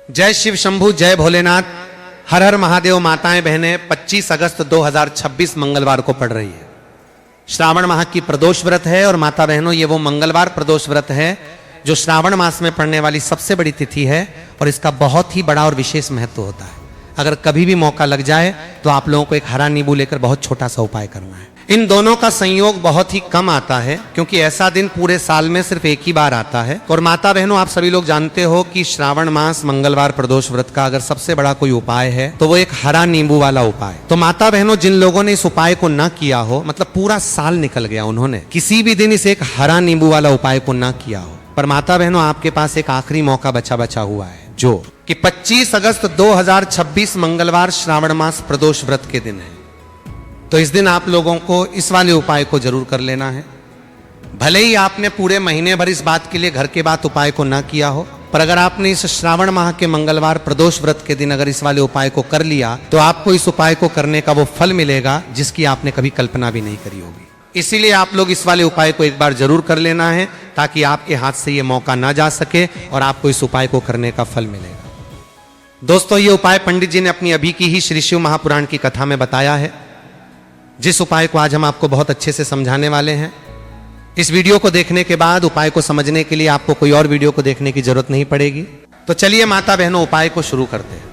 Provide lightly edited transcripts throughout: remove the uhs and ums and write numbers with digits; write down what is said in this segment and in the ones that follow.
जय शिव शंभू, जय भोलेनाथ, हर हर महादेव। माताएं बहनें 25 अगस्त 2026 मंगलवार को पड़ रही है। श्रावण माह की प्रदोष व्रत है और माता बहनों ये वो मंगलवार प्रदोष व्रत है जो श्रावण मास में पड़ने वाली सबसे बड़ी तिथि है और इसका बहुत ही बड़ा और विशेष महत्व होता है। अगर कभी भी मौका लग जाए तो आप लोगों को एक हरा नींबू लेकर बहुत छोटा सा उपाय करना है। इन दोनों का संयोग बहुत ही कम आता है क्योंकि ऐसा दिन पूरे साल में सिर्फ एक ही बार आता है। और माता बहनों, आप सभी लोग जानते हो कि श्रावण मास मंगलवार प्रदोष व्रत का अगर सबसे बड़ा कोई उपाय है तो वो एक हरा नींबू वाला उपाय। तो माता बहनों, जिन लोगों ने इस उपाय को ना किया हो, मतलब पूरा साल निकल गया, उन्होंने किसी भी दिन इस एक हरा नींबू वाला उपाय को ना किया हो, पर माता बहनों आपके पास एक आखिरी मौका बचा हुआ है जो कि 25 अगस्त 2026 मंगलवार श्रावण मास प्रदोष व्रत के दिन है। तो इस दिन आप लोगों को इस वाले उपाय को जरूर कर लेना है। भले ही आपने पूरे महीने भर इस बात के लिए घर के बाद उपाय को ना किया हो, पर अगर आपने इस श्रावण माह के मंगलवार प्रदोष व्रत के दिन अगर इस वाले उपाय को कर लिया तो आपको इस उपाय को करने का वो फल मिलेगा जिसकी आपने कभी कल्पना भी नहीं करी होगी। इसीलिए आप लोग इस वाले उपाय को एक बार जरूर कर लेना है ताकि आपके हाथ से ये मौका ना जा सके और आपको इस उपाय को करने का फल मिलेगा। दोस्तों, ये उपाय पंडित जी ने अपनी अभी की ही श्री शिव महापुराण की कथा में बताया है, जिस उपाय को आज हम आपको बहुत अच्छे से समझाने वाले हैं। इस वीडियो को देखने के बाद उपाय को समझने के लिए आपको कोई और वीडियो को देखने की जरूरत नहीं पड़ेगी। तो चलिए माता बहनों, उपाय को शुरू करते हैं।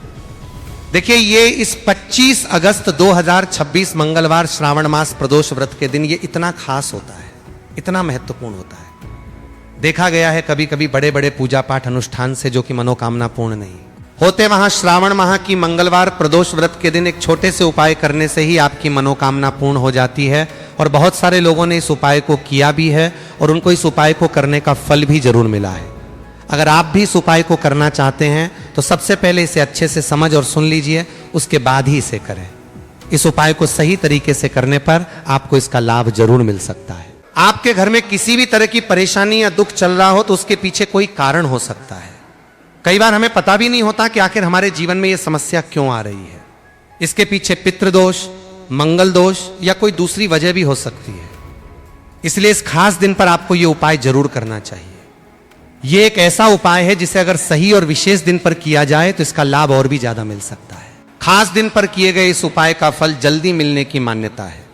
देखिए, ये इस 25 अगस्त 2026 मंगलवार श्रावण मास प्रदोष व्रत के दिन ये इतना खास होता है, इतना महत्वपूर्ण होता है। देखा गया है कभी कभी बड़े बड़े पूजा पाठ अनुष्ठान से जो कि मनोकामना पूर्ण नहीं होते, वहां श्रावण माह की मंगलवार प्रदोष व्रत के दिन एक छोटे से उपाय करने से ही आपकी मनोकामना पूर्ण हो जाती है। और बहुत सारे लोगों ने इस उपाय को किया भी है और उनको इस उपाय को करने का फल भी जरूर मिला है। अगर आप भी इस उपाय को करना चाहते हैं तो सबसे पहले इसे अच्छे से समझ और सुन लीजिए, उसके बाद ही इसे करें। इस उपाय को सही तरीके से करने पर आपको इसका लाभ जरूर मिल सकता है। आपके घर में किसी भी तरह की परेशानी या दुख चल रहा हो तो उसके पीछे कोई कारण हो सकता है। कई बार हमें पता भी नहीं होता कि आखिर हमारे जीवन में यह समस्या क्यों आ रही है। इसके पीछे पितृदोष, मंगल दोष या कोई दूसरी वजह भी हो सकती है। इसलिए इस खास दिन पर आपको यह उपाय जरूर करना चाहिए। यह एक ऐसा उपाय है जिसे अगर सही और विशेष दिन पर किया जाए तो इसका लाभ और भी ज्यादा मिल सकता है। खास दिन पर किए गए इस उपाय का फल जल्दी मिलने की मान्यता है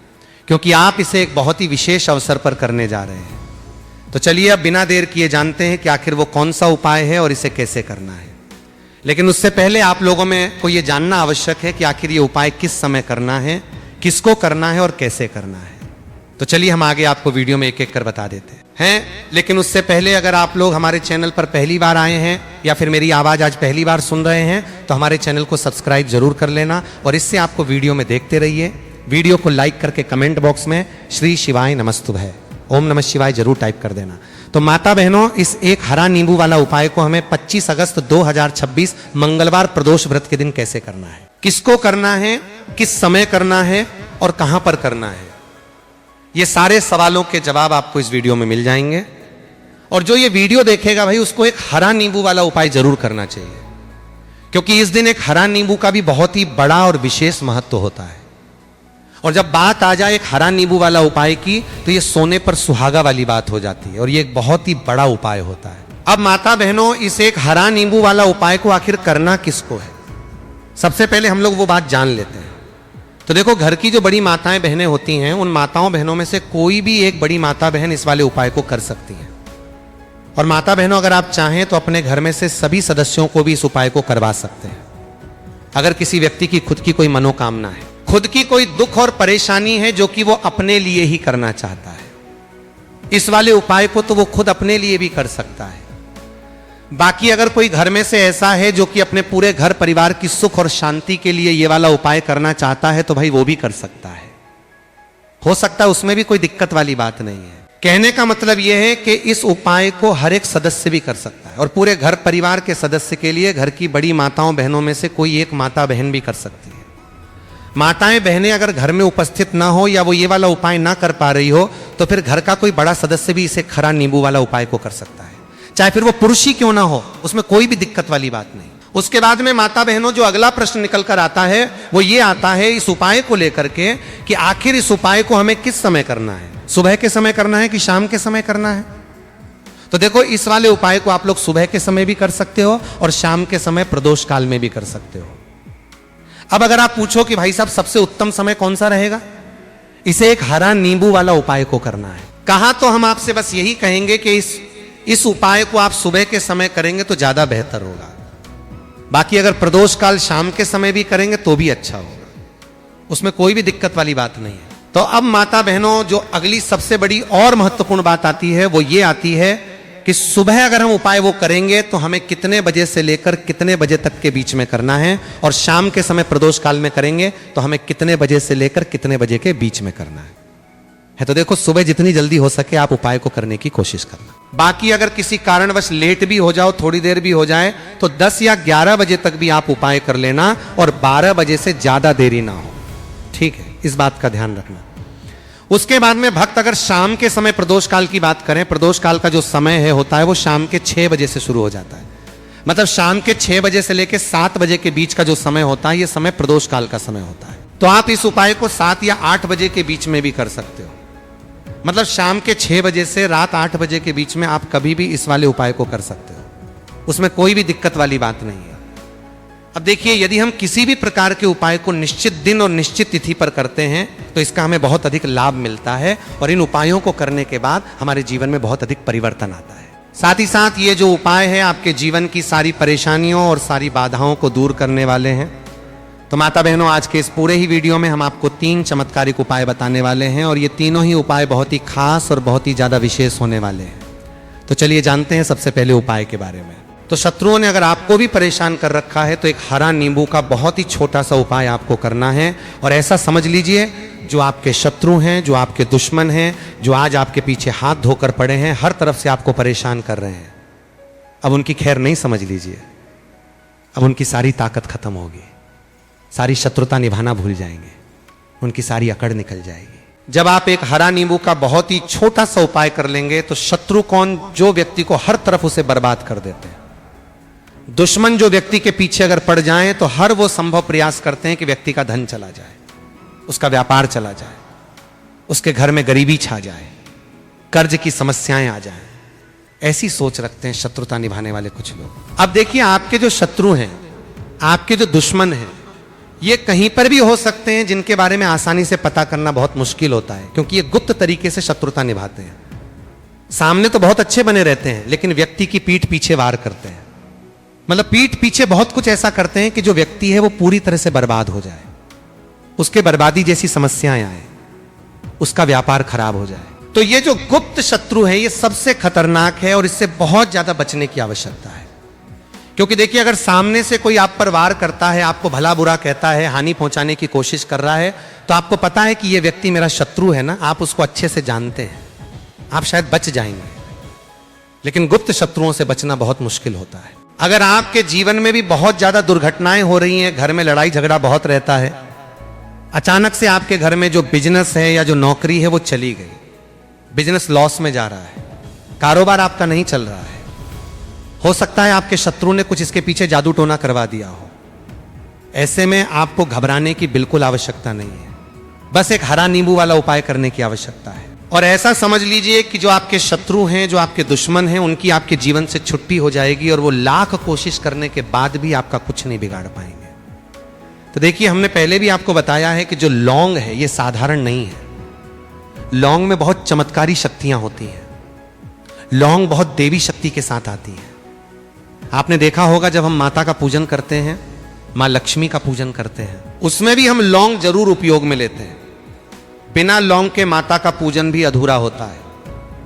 क्योंकि आप इसे एक बहुत ही विशेष अवसर पर करने जा रहे हैं। तो चलिए अब बिना देर किए जानते हैं कि आखिर वो कौन सा उपाय है और इसे कैसे करना है। लेकिन उससे पहले आप लोगों में को यह जानना आवश्यक है कि आखिर ये उपाय किस समय करना है, किसको करना है और कैसे करना है। तो चलिए हम आगे आपको वीडियो में एक एक कर बता देते हैं। लेकिन उससे पहले अगर आप लोग हमारे चैनल पर पहली बार आए हैं या फिर मेरी आवाज आज पहली बार सुन रहे हैं तो हमारे चैनल को सब्सक्राइब जरूर कर लेना और इससे आपको वीडियो में देखते रहिए। वीडियो को लाइक करके कमेंट बॉक्स में श्री शिवाय नमस्तुभ्य, ओम नमः शिवाय जरूर टाइप कर देना। तो माता बहनों, इस एक हरा नींबू वाला उपाय को हमें 25 अगस्त 2026 मंगलवार प्रदोष व्रत के दिन कैसे करना है, किसको करना है, किस समय करना है और कहां पर करना है, ये सारे सवालों के जवाब आपको इस वीडियो में मिल जाएंगे। और जो ये वीडियो देखेगा भाई, उसको एक हरा नींबू वाला उपाय जरूर करना चाहिए क्योंकि इस दिन एक हरा नींबू का भी बहुत ही बड़ा और विशेष महत्व होता है। और जब बात आ जाए एक हरा नींबू वाला उपाय की तो ये सोने पर सुहागा वाली बात हो जाती है और ये एक बहुत ही बड़ा उपाय होता है। अब माता बहनों, इस एक हरा नींबू वाला उपाय को आखिर करना किसको है, सबसे पहले हम लोग वो बात जान लेते हैं। तो देखो, घर की जो बड़ी माताएं बहनें होती हैं, उन माताओं बहनों में से कोई भी एक बड़ी माता बहन इस वाले उपाय को कर सकती है। और माता बहनों, अगर आप चाहें तो अपने घर में से सभी सदस्यों को भी इस उपाय को करवा सकते हैं। अगर किसी व्यक्ति की खुद की कोई मनोकामना है, खुद की कोई दुख और परेशानी है जो कि वो अपने लिए ही करना चाहता है, इस वाले उपाय को तो वो खुद अपने लिए भी कर सकता है। बाकी अगर कोई घर में से ऐसा है जो कि अपने पूरे घर परिवार की सुख और शांति के लिए ये वाला उपाय करना चाहता है तो भाई वो भी कर सकता है, हो सकता है, उसमें भी कोई दिक्कत वाली बात नहीं है। कहने का मतलब यह है कि इस उपाय को हर एक सदस्य भी कर सकता है और पूरे घर परिवार के सदस्य के लिए घर की बड़ी माताओं बहनों में से कोई एक माता बहन भी कर सकती है। माताएं बहनें अगर घर में उपस्थित ना हो या वो ये वाला उपाय ना कर पा रही हो तो फिर घर का कोई बड़ा सदस्य भी इसे हरा नींबू वाला उपाय को कर सकता है, चाहे फिर वो पुरुष ही क्यों ना हो, उसमें कोई भी दिक्कत वाली बात नहीं। उसके बाद में माता बहनों, जो अगला प्रश्न निकल कर आता है वो ये आता है इस उपाय को लेकर के कि आखिर इस उपाय को हमें किस समय करना है, सुबह के समय करना है कि शाम के समय करना है। तो देखो, इस वाले उपाय को आप लोग सुबह के समय भी कर सकते हो और शाम के समय प्रदोष काल में भी कर सकते हो। अब अगर आप पूछो कि भाई साहब सबसे उत्तम समय कौन सा रहेगा, इसे एक हरा नींबू वाला उपाय को करना है। कहा तो हम आपसे बस यही कहेंगे कि इस उपाय को आप सुबह के समय करेंगे तो ज्यादा बेहतर होगा। बाकी अगर प्रदोष काल शाम के समय भी करेंगे तो भी अच्छा होगा, उसमें कोई भी दिक्कत वाली बात नहीं है। तो अब माता बहनों, जो अगली सबसे बड़ी और महत्वपूर्ण बात आती है वो ये आती है कि सुबह अगर हम उपाय वो करेंगे तो हमें कितने बजे से लेकर कितने बजे तक के बीच में करना है, और शाम के समय प्रदोष काल में करेंगे तो हमें कितने बजे से लेकर कितने बजे के बीच में करना है। तो देखो, सुबह जितनी जल्दी हो सके आप उपाय को करने की कोशिश करना। बाकी अगर किसी कारणवश लेट भी हो जाओ, थोड़ी देर भी हो जाए, तो 10 या 11 बजे तक भी आप उपाय कर लेना, और 12 बजे से ज्यादा देरी ना हो। ठीक है, इस बात का ध्यान रखना। उसके बाद में भक्त अगर शाम के समय प्रदोष काल की बात करें, प्रदोष काल का जो समय है होता है वो शाम के 6 बजे से शुरू हो जाता है। मतलब शाम के 6 बजे से लेकर 7 बजे के बीच का जो समय होता है, ये समय प्रदोष काल का समय होता है। तो आप इस उपाय को 7 या 8 बजे के बीच में भी कर सकते हो। मतलब शाम के 6 बजे से रात 8 बजे के बीच में आप कभी भी इस वाले उपाय को कर सकते हो, उसमें कोई भी दिक्कत वाली बात नहीं है। अब देखिए, यदि हम किसी भी प्रकार के उपाय को निश्चित दिन और निश्चित तिथि पर करते हैं तो इसका हमें बहुत अधिक लाभ मिलता है, और इन उपायों को करने के बाद हमारे जीवन में बहुत अधिक परिवर्तन आता है। साथ ही साथ ये जो उपाय है आपके जीवन की सारी परेशानियों और सारी बाधाओं को दूर करने वाले हैं। तो माता बहनों, आज के इस पूरे ही वीडियो में हम आपको 3 चमत्कारिक उपाय बताने वाले हैं, और ये तीनों ही उपाय बहुत ही खास और बहुत ही ज्यादा विशेष होने वाले हैं। तो चलिए जानते हैं सबसे पहले उपाय के बारे में। तो शत्रुओं ने अगर आपको भी परेशान कर रखा है तो एक हरा नींबू का बहुत ही छोटा सा उपाय आपको करना है, और ऐसा समझ लीजिए जो आपके शत्रु हैं, जो आपके दुश्मन हैं, जो आज आपके पीछे हाथ धोकर पड़े हैं, हर तरफ से आपको परेशान कर रहे हैं, अब उनकी खैर नहीं समझ लीजिए। अब उनकी सारी ताकत खत्म होगी, सारी शत्रुता निभाना भूल जाएंगे, उनकी सारी अकड़ निकल जाएगी। जब आप एक हरा नींबू का बहुत ही छोटा सा उपाय कर लेंगे तो शत्रु कौन, जो व्यक्ति को हर तरफ उसे बर्बाद कर देते हैं, दुश्मन जो व्यक्ति के पीछे अगर पड़ जाएं तो हर वो संभव प्रयास करते हैं कि व्यक्ति का धन चला जाए, उसका व्यापार चला जाए, उसके घर में गरीबी छा जाए, कर्ज की समस्याएं आ जाएं। ऐसी सोच रखते हैं शत्रुता निभाने वाले कुछ लोग। अब देखिए, आपके जो शत्रु हैं, आपके जो दुश्मन हैं, ये कहीं पर भी हो सकते हैं जिनके बारे में आसानी से पता करना बहुत मुश्किल होता है, क्योंकि ये गुप्त तरीके से शत्रुता निभाते हैं। सामने तो बहुत अच्छे बने रहते हैं लेकिन व्यक्ति की पीठ पीछे वार करते हैं। मतलब पीठ पीछे बहुत कुछ ऐसा करते हैं कि जो व्यक्ति है वो पूरी तरह से बर्बाद हो जाए, उसके बर्बादी जैसी समस्याएं आए, उसका व्यापार खराब हो जाए। तो ये जो गुप्त शत्रु है ये सबसे खतरनाक है, और इससे बहुत ज्यादा बचने की आवश्यकता है। क्योंकि देखिए, अगर सामने से कोई आप पर वार करता है, आपको भला बुरा कहता है, हानि पहुंचाने की कोशिश कर रहा है, तो आपको पता है कि ये व्यक्ति मेरा शत्रु है ना, आप उसको अच्छे से जानते हैं, आप शायद बच जाएंगे। लेकिन गुप्त शत्रुओं से बचना बहुत मुश्किल होता है। अगर आपके जीवन में भी बहुत ज्यादा दुर्घटनाएं हो रही हैं, घर में लड़ाई झगड़ा बहुत रहता है, अचानक से आपके घर में जो बिजनेस है या जो नौकरी है वो चली गई, बिजनेस लॉस में जा रहा है, कारोबार आपका नहीं चल रहा है, हो सकता है आपके शत्रु ने कुछ इसके पीछे जादू टोना करवा दिया हो। ऐसे में आपको घबराने की बिल्कुल आवश्यकता नहीं है, बस एक हरा नींबू वाला उपाय करने की आवश्यकता है। और ऐसा समझ लीजिए कि जो आपके शत्रु हैं, जो आपके दुश्मन हैं, उनकी आपके जीवन से छुट्टी हो जाएगी, और वो लाख कोशिश करने के बाद भी आपका कुछ नहीं बिगाड़ पाएंगे। तो देखिए, हमने पहले भी आपको बताया है कि जो लौंग है ये साधारण नहीं है। लौंग में बहुत चमत्कारी शक्तियां होती हैं, लौंग बहुत देवी शक्ति के साथ आती है। आपने देखा होगा जब हम माता का पूजन करते हैं, माँ लक्ष्मी का पूजन करते हैं, उसमें भी हम लौंग जरूर उपयोग में लेते हैं। बिना लौंग के माता का पूजन भी अधूरा होता है,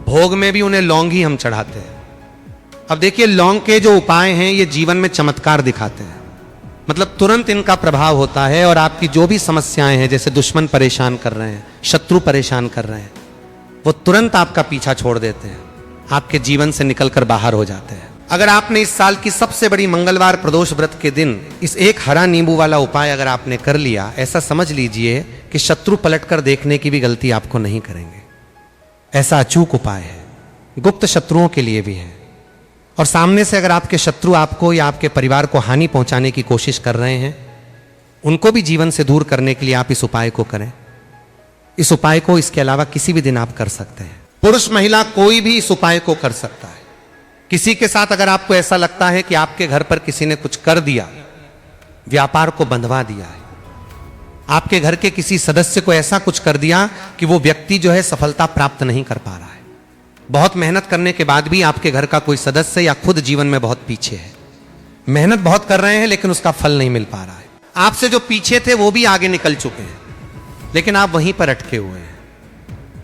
भोग में भी उन्हें लौंग ही हम चढ़ाते हैं। अब देखिए, लौंग के जो उपाय हैं ये जीवन में चमत्कार दिखाते हैं, मतलब तुरंत इनका प्रभाव होता है, और आपकी जो भी समस्याएं हैं, जैसे दुश्मन परेशान कर रहे हैं, शत्रु परेशान कर रहे हैं, वो तुरंत आपका पीछा छोड़ देते हैं, आपके जीवन से निकलकर बाहर हो जाते हैं। अगर आपने इस साल की सबसे बड़ी मंगलवार प्रदोष व्रत के दिन इस एक हरा नींबू वाला उपाय अगर आपने कर लिया, ऐसा समझ लीजिए कि शत्रु पलटकर देखने की भी गलती आपको नहीं करेंगे। ऐसा अचूक उपाय है, गुप्त शत्रुओं के लिए भी है। और सामने से अगर आपके शत्रु आपको या आपके परिवार को हानि पहुंचाने की कोशिश कर रहे हैं, उनको भी जीवन से दूर करने के लिए आप इस उपाय को करें। इस उपाय को इसके अलावा किसी भी दिन आप कर सकते हैं। पुरुष महिला कोई भी इस उपाय को कर सकता है। किसी के साथ अगर आपको ऐसा लगता है कि आपके घर पर किसी ने कुछ कर दिया, व्यापार को बंधवा दिया है, आपके घर के किसी सदस्य को ऐसा कुछ कर दिया कि वो व्यक्ति जो है सफलता प्राप्त नहीं कर पा रहा है, बहुत मेहनत करने के बाद भी आपके घर का कोई सदस्य या खुद जीवन में बहुत पीछे है, मेहनत बहुत कर रहे हैं लेकिन उसका फल नहीं मिल पा रहा है, आपसे जो पीछे थे वो भी आगे निकल चुके हैं लेकिन आप वहीं पर अटके हुए हैं,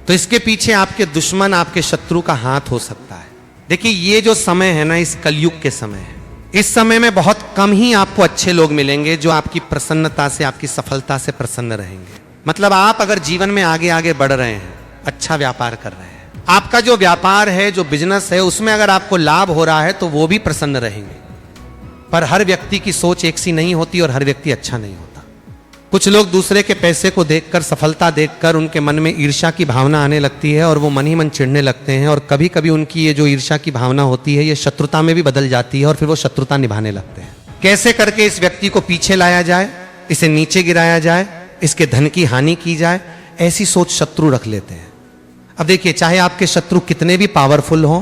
तो इसके पीछे आपके दुश्मन, आपके शत्रु का हाथ हो सकता है। देखिए ये जो समय है ना, इस कलयुग के समय है, इस समय में बहुत कम ही आपको अच्छे लोग मिलेंगे जो आपकी प्रसन्नता से, आपकी सफलता से प्रसन्न रहेंगे। मतलब आप अगर जीवन में आगे आगे बढ़ रहे हैं, अच्छा व्यापार कर रहे हैं, आपका जो व्यापार है, जो बिजनेस है, उसमें अगर आपको लाभ हो रहा है तो वो भी प्रसन्न रहेंगे। पर हर व्यक्ति की सोच एक सी नहीं होती और हर व्यक्ति अच्छा नहीं होता। कुछ लोग दूसरे के पैसे को देखकर, सफलता देखकर उनके मन में ईर्ष्या की भावना आने लगती है और वो मन ही मन चिढ़ने लगते हैं, और कभी कभी उनकी ये जो ईर्ष्या की भावना होती है ये शत्रुता में भी बदल जाती है और फिर वो शत्रुता निभाने लगते हैं। कैसे करके इस व्यक्ति को पीछे लाया जाए, इसे नीचे गिराया जाए, इसके धन की हानि की जाए, ऐसी सोच शत्रु रख लेते हैं। अब देखिए, चाहे आपके शत्रु कितने भी पावरफुल हो,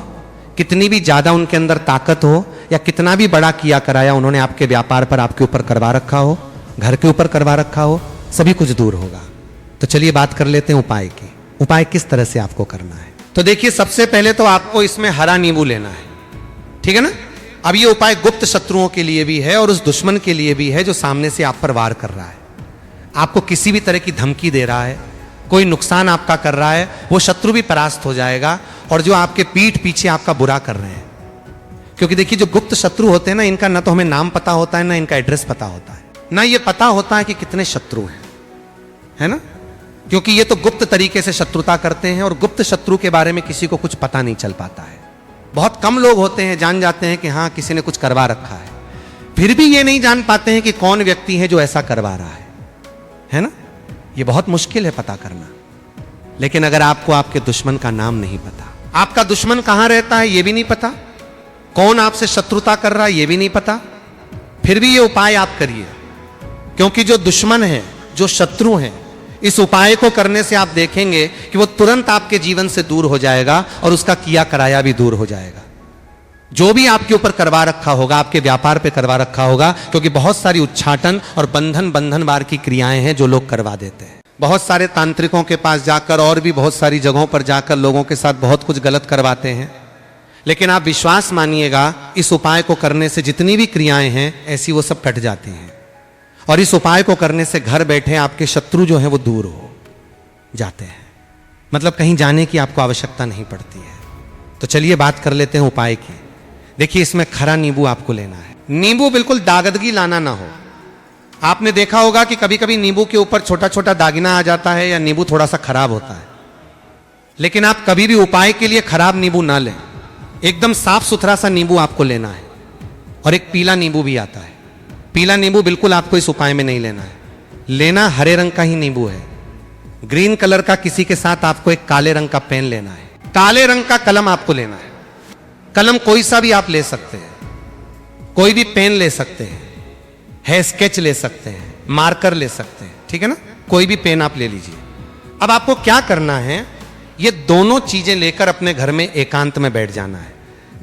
कितनी भी ज्यादा उनके अंदर ताकत हो, या कितना भी बड़ा किया कराया उन्होंने आपके व्यापार पर आपके ऊपर करवा रखा हो, घर के ऊपर करवा रखा हो, सभी कुछ दूर होगा। तो चलिए बात कर लेते हैं उपाय की। उपाय किस तरह से आपको करना है? तो देखिए, सबसे पहले तो आपको इसमें हरा नींबू लेना है, ठीक है ना। अब ये उपाय गुप्त शत्रुओं के लिए भी है और उस दुश्मन के लिए भी है जो सामने से आप पर वार कर रहा है, आपको किसी भी तरह की धमकी दे रहा है, कोई नुकसान आपका कर रहा है, वो शत्रु भी परास्त हो जाएगा। और जो आपके पीठ पीछे आपका बुरा कर रहे हैं, क्योंकि देखिए जो गुप्त शत्रु होते हैं ना, इनका ना तो हमें नाम पता होता है, ना इनका एड्रेस पता होता है, ना ये पता होता है कि कितने शत्रु हैं, है ना। क्योंकि ये तो गुप्त तरीके से शत्रुता करते हैं और गुप्त शत्रु के बारे में किसी को कुछ पता नहीं चल पाता है। बहुत कम लोग होते हैं जान जाते हैं कि हाँ किसी ने कुछ करवा रखा है, फिर भी ये नहीं जान पाते हैं कि कौन व्यक्ति है जो ऐसा करवा रहा है ना। ये बहुत मुश्किल है पता करना। लेकिन अगर आपको आपके दुश्मन का नाम नहीं पता, आपका दुश्मन कहां रहता है ये भी नहीं पता, कौन आपसे शत्रुता कर रहा है ये भी नहीं पता, फिर भी ये उपाय आप करिए, क्योंकि जो दुश्मन है, जो शत्रु है, इस उपाय को करने से आप देखेंगे कि वो तुरंत आपके जीवन से दूर हो जाएगा और उसका किया कराया भी दूर हो जाएगा। जो भी आपके ऊपर करवा रखा होगा, आपके व्यापार पे करवा रखा होगा, क्योंकि बहुत सारी उच्चाटन और बंधन वार की क्रियाएं हैं जो लोग करवा देते हैं। बहुत सारे तांत्रिकों के पास जाकर और भी बहुत सारी जगहों पर जाकर लोगों के साथ बहुत कुछ गलत करवाते हैं। लेकिन आप विश्वास मानिएगा, इस उपाय को करने से जितनी भी क्रियाएं हैं ऐसी वो सब कट जाती हैं, और इस उपाय को करने से घर बैठे आपके शत्रु जो हैं वो दूर हो जाते हैं। मतलब कहीं जाने की आपको आवश्यकता नहीं पड़ती है। तो चलिए बात कर लेते हैं उपाय की। देखिए, इसमें खरा नींबू आपको लेना है। नींबू बिल्कुल दागदगी लाना ना हो। आपने देखा होगा कि कभी कभी नींबू के ऊपर छोटा छोटा दागिना आ जाता है या नींबू थोड़ा सा खराब होता है। लेकिन आप कभी भी उपाय के लिए खराब नींबू ना लें, एकदम साफ सुथरा सा नींबू आपको लेना है। और एक पीला नींबू भी आता है, पीला नींबू बिल्कुल आपको इस उपाय में नहीं लेना है। लेना हरे रंग का ही नींबू है। ग्रीन कलर का किसी के साथ आपको एक काले रंग का पेन लेना है। काले रंग का कलम आपको लेना है। कलम कोई सा भी आप ले सकते हैं, कोई भी पेन ले सकते हैं, है स्केच ले सकते हैं, मार्कर ले सकते हैं, ठीक है ना। कोई भी पेन आप ले लीजिए। अब आपको क्या करना है, ये दोनों चीजें लेकर अपने घर में एकांत में बैठ जाना है,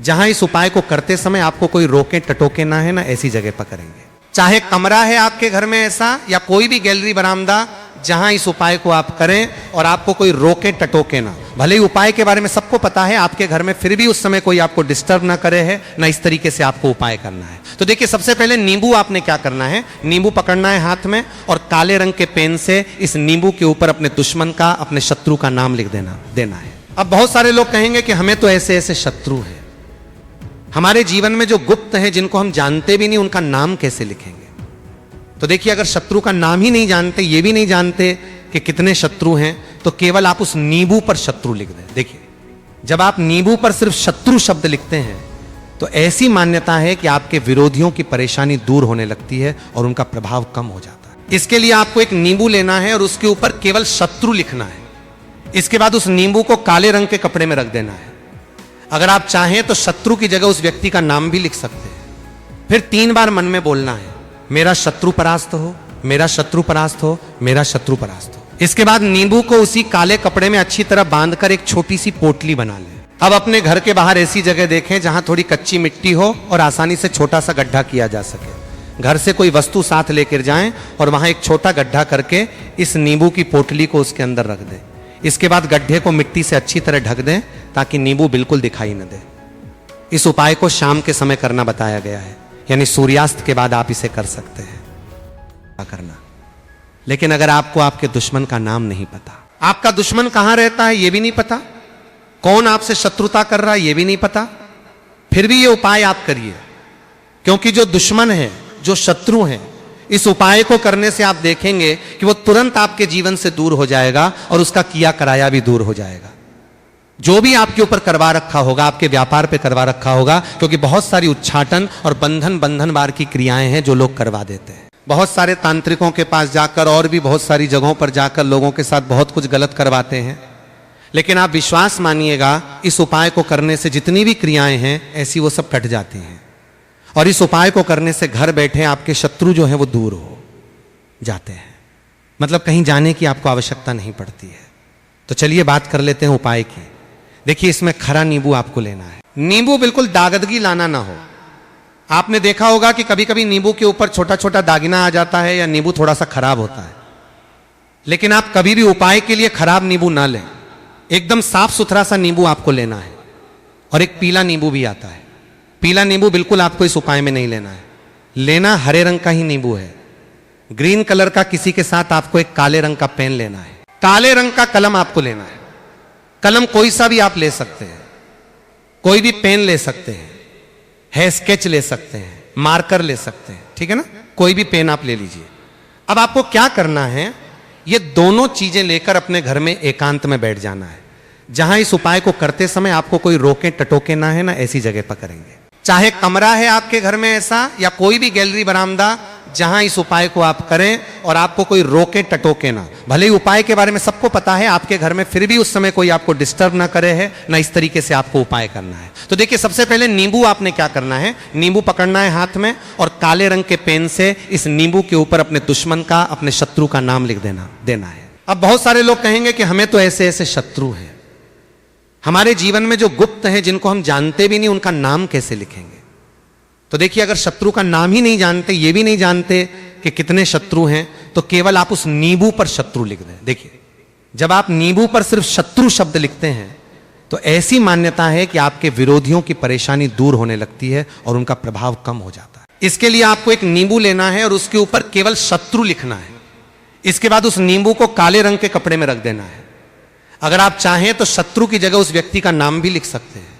जहां इस उपाय को करते समय आपको कोई रोके टटोके ना है ना, ऐसी जगह पर करेंगे। चाहे कमरा है आपके घर में ऐसा, या कोई भी गैलरी बरामदा, जहां इस उपाय को आप करें और आपको कोई रोके टटोके ना। भले ही उपाय के बारे में सबको पता है आपके घर में, फिर भी उस समय कोई आपको डिस्टर्ब ना करे है ना, इस तरीके से आपको उपाय करना है। तो देखिए, सबसे पहले नींबू आपने क्या करना है, नींबू पकड़ना है हाथ में और काले रंग के पेन से इस नींबू के ऊपर अपने दुश्मन का, अपने शत्रु का नाम लिख देना है। अब बहुत सारे लोग कहेंगे कि हमें तो ऐसे ऐसे शत्रु है, हमारे जीवन में जो गुप्त है, जिनको हम जानते भी नहीं, उनका नाम कैसे लिखेंगे। तो देखिए, अगर शत्रु का नाम ही नहीं जानते, ये भी नहीं जानते कि कितने शत्रु हैं, तो केवल आप उस नींबू पर शत्रु लिख दें। देखिए, जब आप नींबू पर सिर्फ शत्रु शब्द लिखते हैं तो ऐसी मान्यता है कि आपके विरोधियों की परेशानी दूर होने लगती है और उनका प्रभाव कम हो जाता है। इसके लिए आपको एक नींबू लेना है और उसके ऊपर केवल शत्रु लिखना है। इसके बाद उस नींबू को काले रंग के कपड़े में रख देना है। अगर आप चाहें तो शत्रु की जगह उस व्यक्ति का नाम भी लिख सकते हैं। फिर 3 बार मन में बोलना है, मेरा शत्रु परास्त हो, मेरा शत्रु परास्त हो, मेरा शत्रु परास्त हो। इसके बाद नींबू को उसी काले कपड़े में अच्छी तरह बांधकर एक छोटी सी पोटली बना लें। अब अपने घर के बाहर ऐसी जगह देखें जहां थोड़ी कच्ची मिट्टी हो और आसानी से छोटा सा गड्ढा किया जा सके। घर से कोई वस्तु साथ लेकर जाएं और वहां एक छोटा गड्ढा करके इस नींबू की पोटली को उसके अंदर रख दें। इसके बाद गड्ढे को मिट्टी से अच्छी तरह ढक दें ताकि नींबू बिल्कुल दिखाई न दे। इस उपाय को शाम के समय करना बताया गया है, यानी सूर्यास्त के बाद आप इसे कर सकते हैं करना। लेकिन अगर आपको आपके दुश्मन का नाम नहीं पता, आपका दुश्मन कहां रहता है यह भी नहीं पता, कौन आपसे शत्रुता कर रहा है यह भी नहीं पता, फिर भी ये उपाय आप करिए, क्योंकि जो दुश्मन है, जो शत्रु है, इस उपाय को करने से आप देखेंगे कि वो तुरंत आपके जीवन से दूर हो जाएगा और उसका किया कराया भी दूर हो जाएगा। जो भी आपके ऊपर करवा रखा होगा, आपके व्यापार पे करवा रखा होगा, क्योंकि बहुत सारी उच्चाटन और बंधनवार की क्रियाएं हैं जो लोग करवा देते हैं। बहुत सारे तांत्रिकों के पास जाकर और भी बहुत सारी जगहों पर जाकर लोगों के साथ बहुत कुछ गलत करवाते हैं। लेकिन आप विश्वास मानिएगा, इस उपाय को करने से जितनी भी क्रियाएं हैं ऐसी वो सब कट जाती हैं। और इस उपाय को करने से घर बैठे आपके शत्रु जो हैं वो दूर हो जाते हैं, मतलब कहीं जाने की आपको आवश्यकता नहीं पड़ती है। तो चलिए बात कर लेते हैं उपाय की। देखिए, इसमें खरा नींबू आपको लेना है। नींबू बिल्कुल दागदगी लाना ना हो। आपने देखा होगा कि कभी कभी नींबू के ऊपर छोटा छोटा दागिना आ जाता है या नींबू थोड़ा सा खराब होता है। लेकिन आप कभी भी उपाय के लिए खराब नींबू ना लें। एकदम साफ सुथरा सा नींबू आपको लेना है। और एक पीला नींबू भी आता है। पीला नींबू बिल्कुल आपको इस उपाय में नहीं लेना है। लेना हरे रंग का ही नींबू है। ग्रीन कलर का किसी के साथ आपको एक काले रंग का पेन लेना है। काले रंग का कलम आपको लेना है। कलम कोई सा भी आप ले सकते हैं, कोई भी पेन ले सकते हैं, है स्केच ले सकते हैं, मार्कर ले सकते हैं, ठीक है ना, कोई भी पेन आप ले लीजिए। अब आपको क्या करना है, ये दोनों चीजें लेकर अपने घर में एकांत में बैठ जाना है। जहां इस उपाय को करते समय आपको कोई रोके टटोके ना है ना, ऐसी जगह पर करेंगे। चाहे कमरा है आपके घर में ऐसा, या कोई भी गैलरी बरामदा, जहां इस उपाय को आप करें और आपको कोई रोके टटोके ना। भले ही उपाय के बारे में सबको पता है आपके घर में, फिर भी उस समय कोई आपको डिस्टर्ब ना करे है ना। इस तरीके से आपको उपाय करना है। तो देखिए, सबसे पहले नींबू आपने क्या करना है, नींबू पकड़ना है हाथ में और काले रंग के पेन से इस नींबू के ऊपर अपने दुश्मन का, अपने शत्रु का नाम लिख देना है। अब बहुत सारे लोग कहेंगे कि हमें तो ऐसे ऐसे शत्रु हैं, हमारे जीवन में जो गुप्त हैं, जिनको हम जानते भी नहीं, उनका नाम कैसे लिखेंगे। तो देखिए, अगर शत्रु का नाम ही नहीं जानते, ये भी नहीं जानते कि कितने शत्रु हैं, तो केवल आप उस नींबू पर शत्रु लिख दें। देखिए, जब आप नींबू पर सिर्फ शत्रु शब्द लिखते हैं तो ऐसी मान्यता है कि आपके विरोधियों की परेशानी दूर होने लगती है और उनका प्रभाव कम हो जाता है। इसके लिए आपको एक नींबू लेना है और उसके ऊपर केवल शत्रु लिखना है। इसके बाद उस नींबू को काले रंग के कपड़े में रख देना है। अगर आप चाहें तो शत्रु की जगह उस व्यक्ति का नाम भी लिख सकते हैं।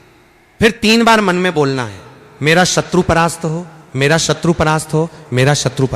फिर 3 बार मन में बोलना है, मेरा शत्रु परास्त हो, मेरा शत्रु परास्त हो, मेरा शत्रु परास्त।